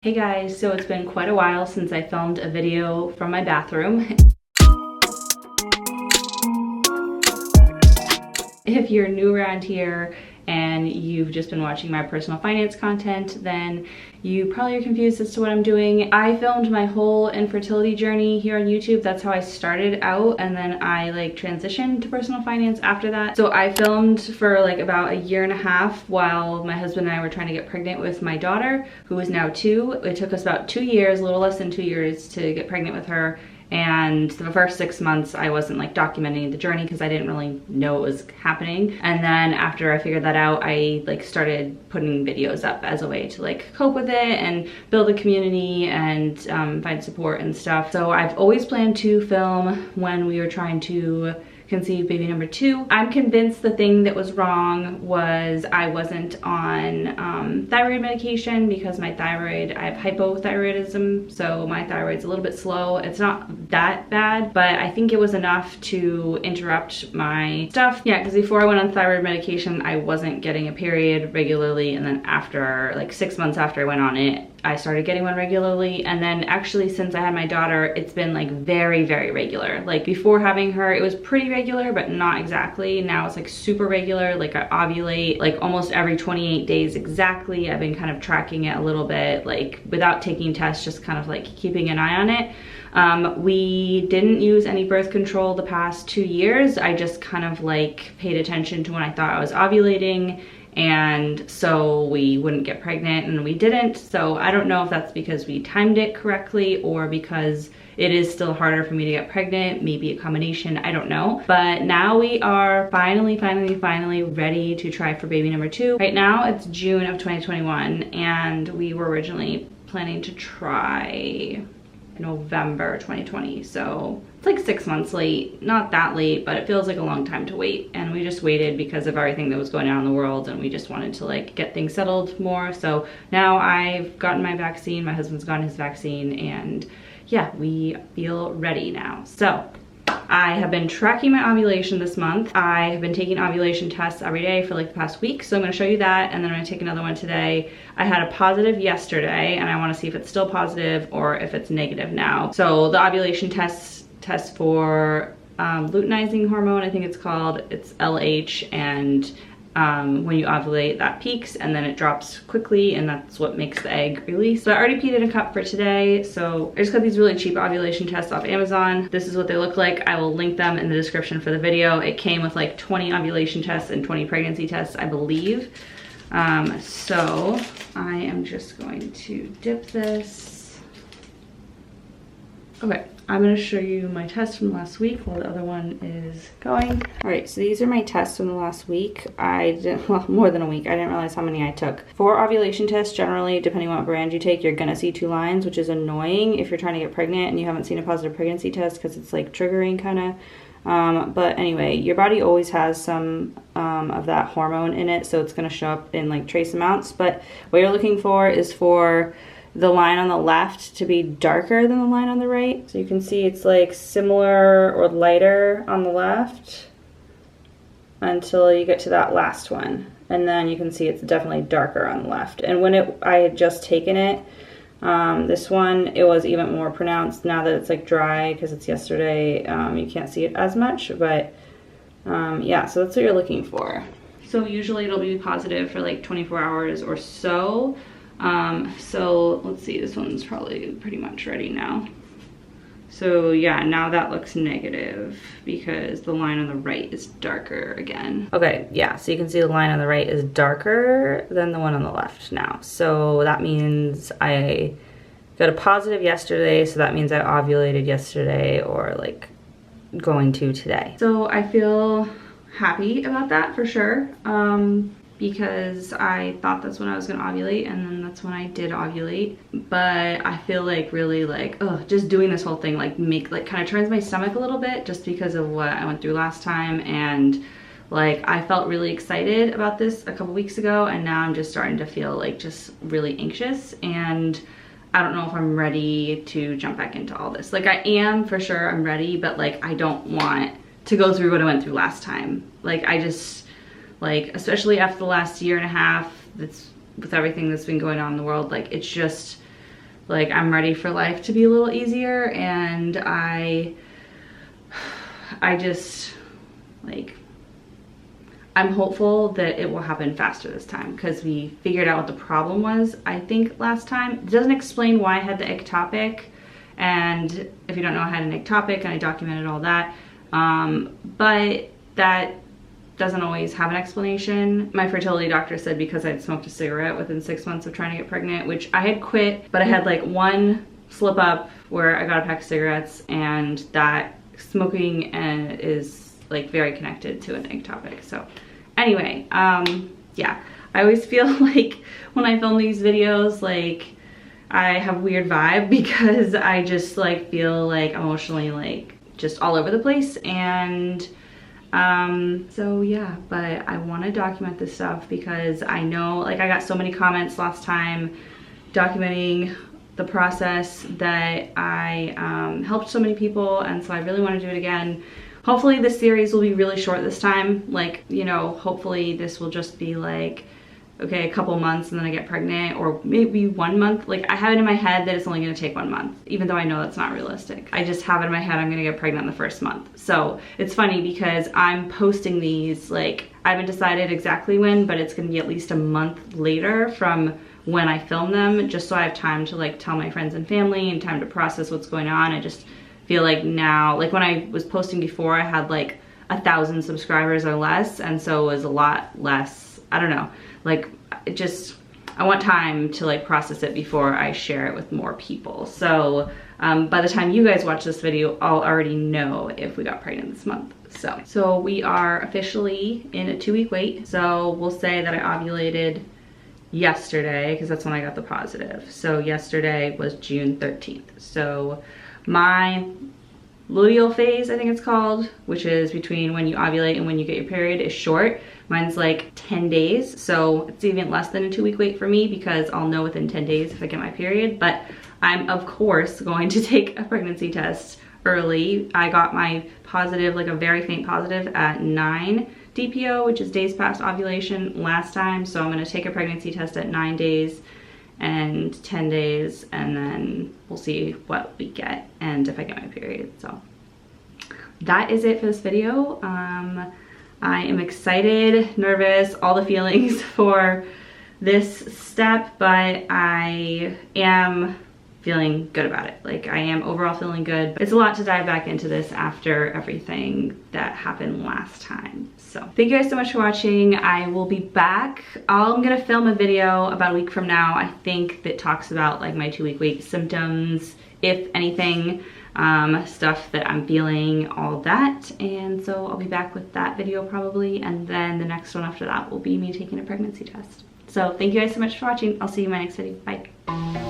Hey guys, so it's been quite a while since I filmed a video from my bathroom. If you're new around here and you've just been watching my personal finance content, then you probably are confused as to what I'm doing. I filmed my whole infertility journey here on YouTube. That's how I started out, and then I transitioned to personal finance after that. So I filmed for about a year and a half while my husband and I were trying to get pregnant with my daughter, who is now 2. It took us about 2 years, a little less than 2 years, to get pregnant with her. And the first 6 months I wasn't documenting the journey because I didn't really know what was happening. And then after I figured that out, I started putting videos up as a way to cope with it and build a community and find support and stuff. So I've always planned to film when we were trying to conceive baby number 2. I'm convinced the thing that was wrong was I wasn't on thyroid medication, because my thyroid, I have hypothyroidism, so my thyroid's a little bit slow. It's not that bad, but I think it was enough to interrupt my stuff. Yeah, because before I went on thyroid medication, I wasn't getting a period regularly, and then after 6 months after I went on it, I started getting one regularly. And then actually since I had my daughter, it's been very, very regular. Before having her, it was pretty regular, but not exactly. Now it's super regular. I ovulate almost every 28 days exactly. I've been kind of tracking it a little bit, without taking tests, just kind of keeping an eye on it. We didn't use any birth control the past 2 years. I just kind of paid attention to when I thought I was ovulating, and so we wouldn't get pregnant, and we didn't. So I don't know if that's because we timed it correctly or because it is still harder for me to get pregnant, maybe a combination, I don't know. But now we are finally ready to try for baby number 2. Right now it's June of 2021, and we were originally planning to try November 2020, so it's 6 months late. Not that late, but it feels like a long time to wait, and we just waited because of everything that was going on in the world, and we just wanted to get things settled more. So now I've gotten my vaccine, my husband's gotten his vaccine, and yeah, we feel ready now. So I have been tracking my ovulation this month. I have been taking ovulation tests every day for the past week, so I'm going to show you that, and then I'm going to take another one today. I had a positive yesterday, and I want to see if it's still positive or if it's negative now. So the ovulation test for luteinizing hormone, I think it's called, it's LH, and when you ovulate, that peaks and then it drops quickly, and that's what makes the egg release. So I already peed in a cup for today. So I just got these really cheap ovulation tests off Amazon. This is what they look like. I will link them in the description for the video. It came with 20 ovulation tests and 20 pregnancy tests, I believe. So I am just going to dip this. Okay, I'm going to show you my test from last week while the other one is going. All right, so these are my tests from the last week. Well, more than a week. I didn't realize how many I took. For ovulation tests, generally, depending on what brand you take, you're going to see 2 lines, which is annoying if you're trying to get pregnant and you haven't seen a positive pregnancy test, because it's triggering kind of. But anyway, your body always has some of that hormone in it, so it's going to show up in trace amounts. But what you're looking for is for the line on the left to be darker than the line on the right. So you can see it's similar or lighter on the left until you get to that last one. And then you can see it's definitely darker on the left. And when I had just taken it, this one, it was even more pronounced. Now that it's dry because it's yesterday, you can't see it as much, but yeah, so that's what you're looking for. So usually it'll be positive for 24 hours or so. So let's see, this one's probably pretty much ready now. So yeah, now that looks negative because the line on the right is darker again. Okay, yeah, so you can see the line on the right is darker than the one on the left now. So that means I got a positive yesterday, so that means I ovulated yesterday or going to today. So I feel happy about that for sure. Because I thought that's when I was gonna ovulate, and then that's when I did ovulate. But I feel really just doing this whole thing kind of turns my stomach a little bit, just because of what I went through last time. And I felt really excited about this a couple weeks ago, and now I'm just starting to feel just really anxious, and I don't know if I'm ready to jump back into all this. I am, for sure, I'm ready, but I don't want to go through what I went through last time. I just, especially after the last year and a half, that's with everything that's been going on in the world, it's just like I'm ready for life to be a little easier, and I just like, I'm hopeful that it will happen faster this time because we figured out what the problem was, I think, last time. It doesn't explain why I had the ectopic, and if you don't know, I had an ectopic and I documented all that, but that doesn't always have an explanation. My fertility doctor said because I'd smoked a cigarette within 6 months of trying to get pregnant, which I had quit, but I had like one slip up where I got a pack of cigarettes, and that smoking is like very connected to an ectopic. So anyway, yeah, I always feel like when I film these videos, like I have a weird vibe because I just like feel like emotionally like just all over the place. And so yeah, but I want to document this stuff because I know, like, I got so many comments last time documenting the process that I helped so many people, and so I really want to do it again. Hopefully this series will be really short this time, like, you know, hopefully this will just be like, okay, a couple months and then I get pregnant, or maybe 1 month. Like, I have it in my head that it's only gonna take 1 month, even though I know that's not realistic. I just have it in my head I'm gonna get pregnant in the first month. So it's funny because I'm posting these, like, I haven't decided exactly when, but it's gonna be at least a month later from when I film them, just so I have time to like tell my friends and family and time to process what's going on. I just feel like now, like when I was posting before, I had like 1,000 subscribers or less, and so it was a lot less, I don't know, like it just, I want time to like process it before I share it with more people. So by the time you guys watch this video, I'll already know if we got pregnant this month. So we are officially in a 2-week wait. So we'll say that I ovulated yesterday because that's when I got the positive. So yesterday was June 13th. So my luteal phase, I think it's called, which is between when you ovulate and when you get your period, is short. Mine's like 10 days, so it's even less than a 2-week wait for me because I'll know within 10 days if I get my period. But I'm of course going to take a pregnancy test early. I got my positive, like a very faint positive, at 9 DPO, which is days past ovulation, last time. So I'm gonna take a pregnancy test at 9 days and 10 days, and then we'll see what we get and if I get my period. So that is it for this video. I am excited, nervous, all the feelings for this step, but I am feeling good about it. Like, I am overall feeling good. It's a lot to dive back into this after everything that happened last time. So thank you guys so much for watching. I will be back. I'm gonna film a video about a week from now, I think, that talks about like my 2-week wait symptoms, if anything, stuff that I'm feeling, all that. And so I'll be back with that video probably, and then the next one after that will be me taking a pregnancy test. So thank you guys so much for watching. I'll see you in my next video. Bye.